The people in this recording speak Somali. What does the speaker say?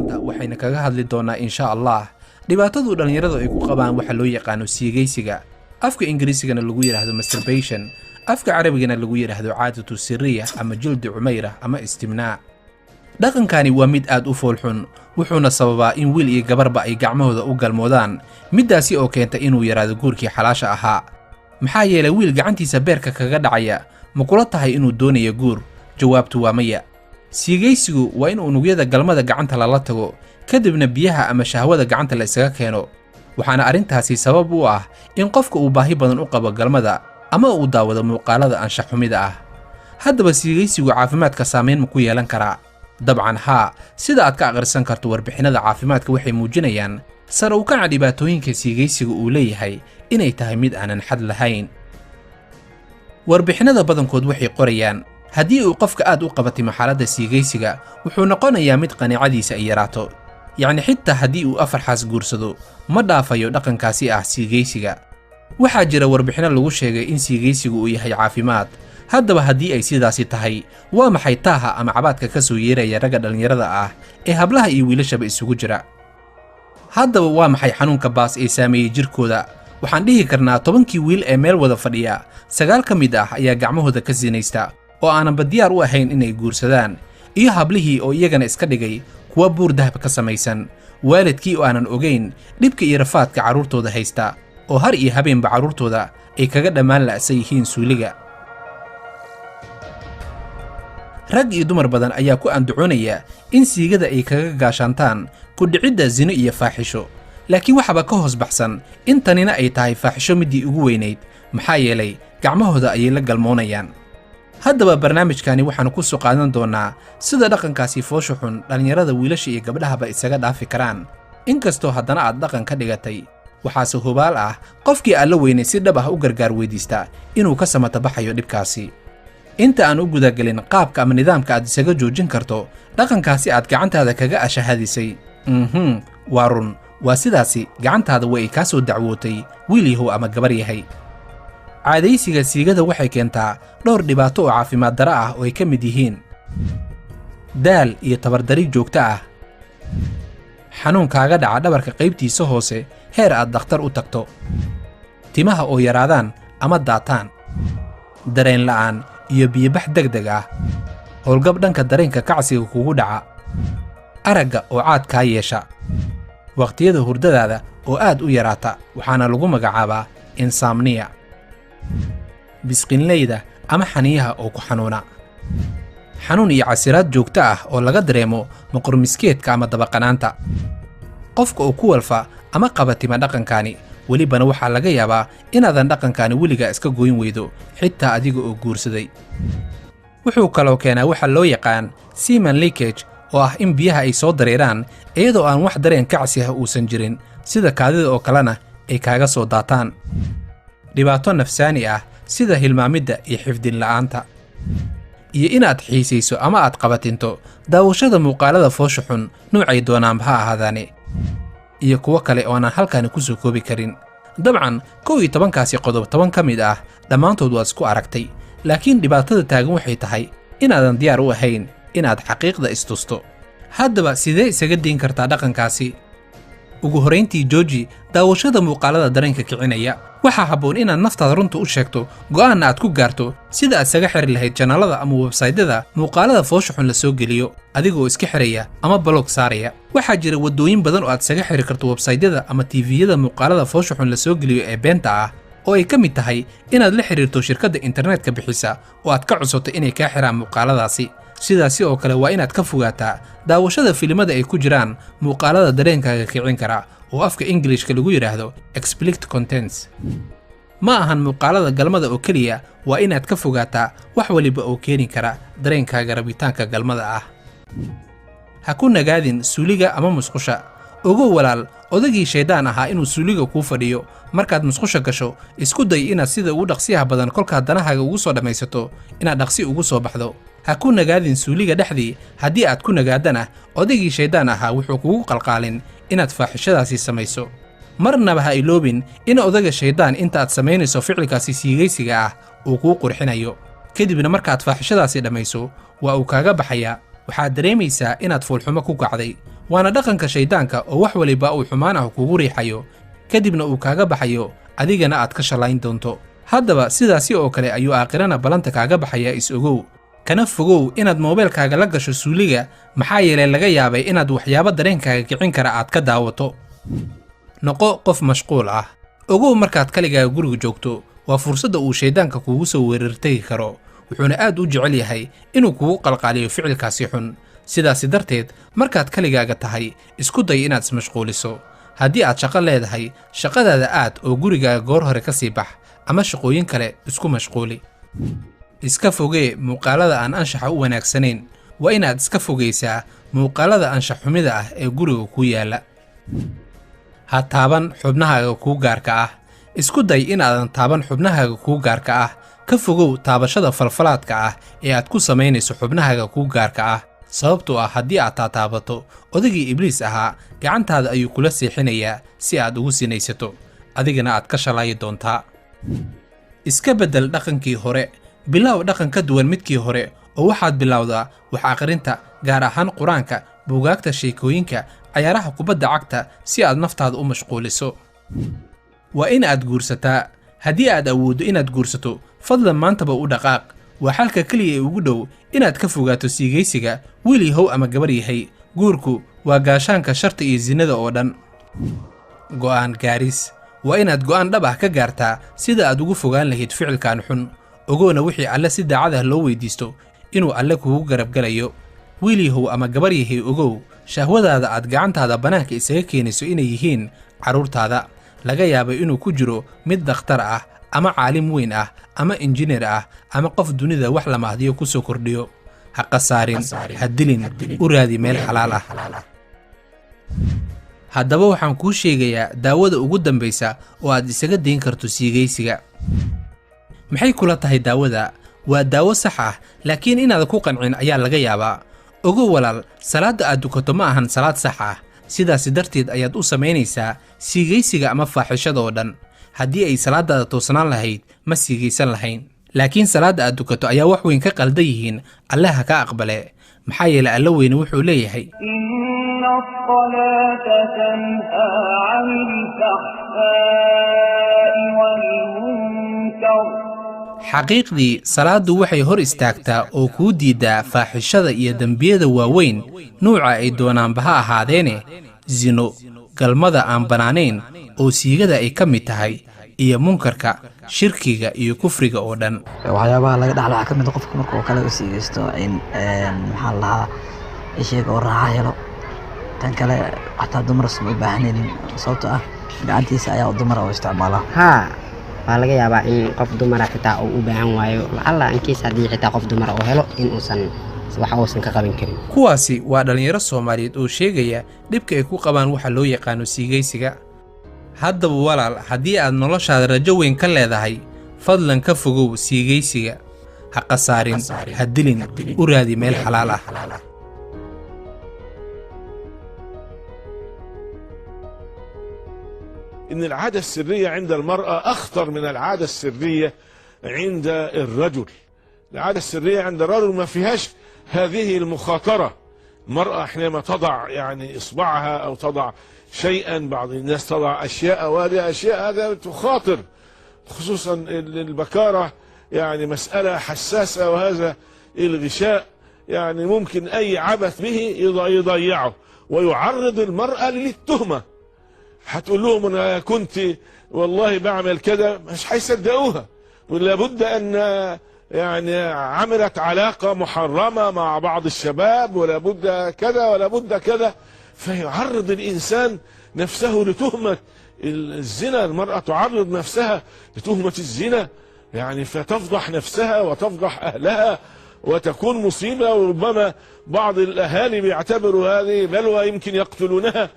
maanta waxayna kaga hadli doonaa insha Allah dhibaatadu dhalinyaradu ay ku qabaan waxa loo yaqaan siigaysiga afka Ingiriisigana lagu yiraahdo masturbation afka Carabigana lagu yiraahdo caadatu sirriya ama jildi umayra ama istimnaa dhaqankani waa mid aad u foolxun wuxuuna sababaa in wiil iyo gabarba ay gacmahooda u galmoodaan midaasi oo keenta inuu yaraado guurkii xalaasha ahaa maxaa yeelay wiil gacantiisa beerka kaga dhacaya ma kula tahay inuu doonayo guur jawaabtu waa maya siigaysigu waa in unugyada galmada gacanta lala tago kadibna biyaha ama shahwada gacanta la isaga keeno waxaana arrintaasi sabab u ah in qofka uu baahi badan u qabo galmada ama uu daawado muuqaalada anshax xumida ah haddaba siigaysigu caafimaadka saameyn ma ku yeelan karaa dabcan haa sida aad ka aqrisan karto warbixinada caafimaadka waxay muujinayaan sare u kaca dhibaatooyinka siigaysiga uu leeyahay inay tahay mid aanan xad lahayn warbixinada badankood waxay qorayaan haddii uu qofka aad u qabatay xaaladda siigaysiga wuxuu noqonayaa mid qanaacadiisa ay yaraato yacni xitaa haddii uu 4 xaas guursado ma dhaafayo dhaqankaasi ah siigaysiga waxaa jira warbixino lagu sheegay in siigaysigu uu yahay caafimaad haddaba haddii ay sidaasi tahay waa maxay taaha ama cabaadka ka soo yeeraya ragga dhalinyarada ah ee hablaha iyo wiilashaba isugu jira haddaba waa maxay xanuunka baas ee saameeyey jirkooda waxaan dhihi karnaa 10kii wiil ee meel wada fadhiya 9 ka mid ah ayaa gacmahooda ka sinaysta oo aananba diyaar u ahayn inay guursadaan iyo hablihii oo iyagana iska dhigay kuwa buur dahab ka samaysan waalidkii oo aanan ogayn dhibka iyo rafaadka carruurtooda haysta oo har iyo habeenba carruurtooda ay kaga dhammaan la'san yihiin suuliga rag iyo dumar badan ayaa ku andacoonaya in siigada ay kaga gaashaantaan ku dhicidda zino iyo faaxisho laakiin waxaba ka hoos baxsan in tanina ay tahay faaxisho midii ugu weynayd maxaa yeelay gacmahooda ayay la galmoonayaan haddaba barnaamijkani waxaanu ku soo qaadan doonaa sida dhaqankaasi foosho xun dhalinyarada wiilasha iyo gabdhahaba isaga dhaafi karaan inkastoo haddana aad dhaqan ka dhigatay waxaase hubaal ah qofkii aad la weynay si dhab ah u gargaar weydiista inuu ka samatabaxayo dhibkaasi inta aan u gudagelin qaabka ama nidaamka aad isaga joojin karto dhaqankaasi aad gacantaada kaga ashahadisay waa run waa sidaasi gacantaada way kaa soo dacwootay wiil yahow ama gabar yahay caadaysiga siigada waxay keentaa dhowr dhibaato oo caafimaad dara ah oo ay ka mid yihiin daal iyo tabardari joogto ah xanuun kaaga dhaca dhabarka qaybtiisa hoose heer aad dhakhtar u tagto timaha oo yaraadaan ama daataan dareen la'aan iyo biyobax degdeg ah howlgab dhanka dareenka kacsiga kugu dhaca aragga oo caad kaa yeesha waqtiyada hurdadaada oo aad u yaraata waxaana lagu magacaabaa insomnia bisqinleyda ama xaniyaha oo ku xanuuna xanuun iyo casiraad joogto ah oo laga dareemo maqurmiskeedka ama dabaqanaanta qofka oo ku walfa ama qabatima dhaqankani welibana waxaa laga yaabaa inaadan dhaqankani weligaa iska goyn weydo xitaa adiga oo guursaday wuxuu kaloo keenaa waxa loo yaqaan semen leakage oo ah in biyaha ay soo dareeraan iyadoo aan wax dareen kacsi ah uusan jirin sida kaadida oo kalena ay kaaga soo daataan dhibaato nafsaani ah sida hilmaamidda iyo xifdin la'aanta iyo inaad xiisayso ama aad qabatinto daawashada muuqaalada foosho xun nuucay doonaanba ha ahaadaane iyo kuwo kale oo aanan halkaani ku soo koobi karin dabcan 11kaasi qodob 10 ka mid ah dhammaantood waad isku aragtay laakiin dhibaatada taagan waxay tahay inaadan diyaar u ahayn inaad xaqiiqda istusto haddaba sidee isaga dayn kartaa dhaqankaasi ugu horayntii jooji daawashada muuqaalada dareenka kicinaya waxaa habboon inaad naftaada runta u sheegto go'aanna aad ku gaarto sida aad isaga xiri lahayd janaalada ama websaydyada muuqaalada foosho xun la soo geliyo adigoo iska xiraya ama balog saaraya waxaa jira waddooyin badan oo aad isaga xiri karto websaydyada ama tiiviyada muuqaalada foosho xun la soo geliyo ee beenta ah oo ay ka mid tahay inaad la xiriirto shirkadda internetka bixisa oo aad ka codsato inay kaa xiraan muuqaaladaasi sidaasi oo kale waa inaad ka fogaataa daawashada filimada ay ku jiraan muuqaalada dareenkaaga kicin kara oo afka Englishka lagu yiraahdo explicit contents ma ahan muuqaalada galmada oo kaliya waa inaad ka fogaataa wax waliba oo keeni kara dareenkaaga rabitaanka galmada ah ha ku nagaadin suuliga ama musqusha ogow walaal odagii shaydaan ahaa inuu suuliga kuu fadhiyo markaad musqusha gasho isku day inaad sida ugu dhaqsiyaha badan kolka danahaaga ugu soo dhamaysato inaad dhaqsi ugu soo baxdo ha ku nagaadin suuliga dhexdii haddii aad ku nagaadana odagii shaydaan ahaa wuxuu kugu qalqaalin inaad faaxishadaasi samayso marnaba ha iloobin in odaga shaydaan inta aad samaynayso ficilkaasi siigaysiga ah uu kuu qurxinayo kadibna markaad faaxishadaasi dhammayso waa uu kaaga baxayaa waxaad dareemaysaa inaad foolxumo ku kacday waana dhaqanka shaydaanka oo wax waliba uu xumaan ah kugu riixayo kadibna uu kaaga baxayo adigana aad ka shalayn doonto. haddaba sidaasi oo kale ayuu aakhirana ballanta kaaga baxaya is-ogow kana fogow inaad moobeelkaaga la gasho suuliga maxaa yeelay laga yaabay inaad waxyaabo dareenkaaga kicin kara aad ka daawato. noqo qof mashquul ah. ogow markaad kaligaaga guriga joogto waa fursadda uu shaydaanka kugu soo weerartagi karo, wuxuuna aad u jecel yahay inuu kugu qalqaaliyo ficilkaasi xun. sidaasi darteed markaad kaligaaga tahay isku day inaad ismashquuliso. haddii aad shaqo leedahay shaqadaada aad oo gurigaaga goor hore ka sii bax ama shaqooyin kale isku mashquuli. iska fogee muuqaalada aan anshaxa u wanaagsanayn. waa inaad iska fogaysaa muuqaalada anshax xumida ah ee guriga ku yaalla. ha taaban xubnahaaga kuu gaarka ah. isku day inaadan taaban xubnahaaga kuu gaarka ah. ka fogow taabashada falfalaadka ah ee aad ku samaynayso xubnahaaga kuu gaarka ah, sababtoo ah haddii aad taataabato odaygii ibliis ahaa gacantaada ayuu kula seexinayaa si aad ugu sinaysato, adigana aad ka shalaayi doontaa. iska beddel dhaqankii hore. bilow dhaqan ka duwan midkii hore oo waxaad bilowdaa wax akhrinta, gaar ahaan qur-aanka, buugaagta sheekooyinka, cayaaraha kubadda cagta si aad naftaada u mashquuliso. waa in aad guursataa. haddii aad awooddo inaad guursato fadlan maantaba u dhaqaaq. waa xalka keliya ee ugu dhow inaad ka fogaato siigaysiga, wiil yahow ama gabar yahay. guurku waa gaashaanka sharta iyo sinada oo dhan. go'aan gaaris. waa inaad go'aan dhab ah ka gaartaa sida aad ugu fogaan lahayd ficilkan xun. ogoona wixii alle si daacad ah loo weydiisto inuu alle kugu garabgalayo. wiil yahow ama gabar yahay ogow shahwadaada aad gacantaada bannaanka isaga keenayso inay yihiin carruurtaada. laga yaabay inuu ku jiro mid dakhtar ah ama caalim weyn ah ama injineer ah ama qof dunida wax la mahdiyo ku soo kordhiyo. ha qasaarin, ha dilin, u raadi meel xalaal ah. haddaba waxaan kuu sheegayaa daawada ugu dambaysa oo aad isaga dayn karto siigaysiga. maxay kula tahay daawada? waa daawo sax ah laakiin inaadan ku qancin ayaa laga yaabaa. ogow walaal, salaadda aad dukato ma ahan salaad sax ah. sidaasi darteed ayaad u samaynaysaa siigaysiga ama faaxishada oo dhan. haddii ay salaadaada toosnaan lahayd ma siigaysan lahayn, laakiin salaadda aad dukato ayaa wax weyn ka qaldan yihiin. alle ha ka aqbale, maxaa yeelay alla weyne wuxuu leeyahay inna as-salaata tanhaa 'anil fahshaa'i wal munkar. xaqiiqdii salaaddu waxay hor istaagtaa oo kuu diiddaa faaxishada iyo dembiyada waaweyn nuuca ay doonaanba ha ahaadeene, sino, galmada aan bannaanayn oo siigada ay ka mid tahay, iyo munkarka, shirkiga iyo kufriga oo dhan. waxyaabaha laga dhaxlo waxaa ka mid qofka marka oo kale u siigaysto in maxaa la dhahaa isheega oo raaxa helo. tan kale xataa dumar u baahanaynin sababtoo ah gacantiisa ayaa dumar u isticmaala. waa laga yaabaa in qof dumara xitaa uu u baahan waayo lacalla inkiis haddii xitaa qof dumara oo helo in uusan ka qaban karin. kuwaasi waa dhallinyaro Soomaaliyeed oo sheegaya dhibka ay ku qabaan waxa loo yaqaano siigaysiga. haddaba walaal, haddii aad noloshaada rajo weyn ka leedahay fadlan ka fogow siigaysiga. ha qasaarin, ha dilin, u raadi meel xalaal ah. إن العادة السرية عند المرأة أخطر من العادة السرية عند الرجل. العادة السرية عند الرجل ما فيهاش هذه المخاطرة. المرأة حينما تضع يعني إصبعها أو تضع شيئا، بعض الناس تضع أشياء وهذه أشياء هذا تخاطر، خصوصا البكارة يعني مسألة حساسة، وهذا الغشاء يعني ممكن أي عبث به يضيعه ويعرض المرأة للتهمة. هتقول لهم انا كنت والله بعمل كده، مش هيصدقوها، ولا بد ان يعني عملت علاقه محرمه مع بعض الشباب، ولا بد كذا ولا بد كذا، فيعرض الانسان نفسه لتهمه الزنا. المراه تعرض نفسها لتهمه الزنا يعني، فتفضح نفسها وتفضح اهلها وتكون مصيبه، وربما بعض الاهالي بيعتبروا هذه بلوى يمكن يقتلونها.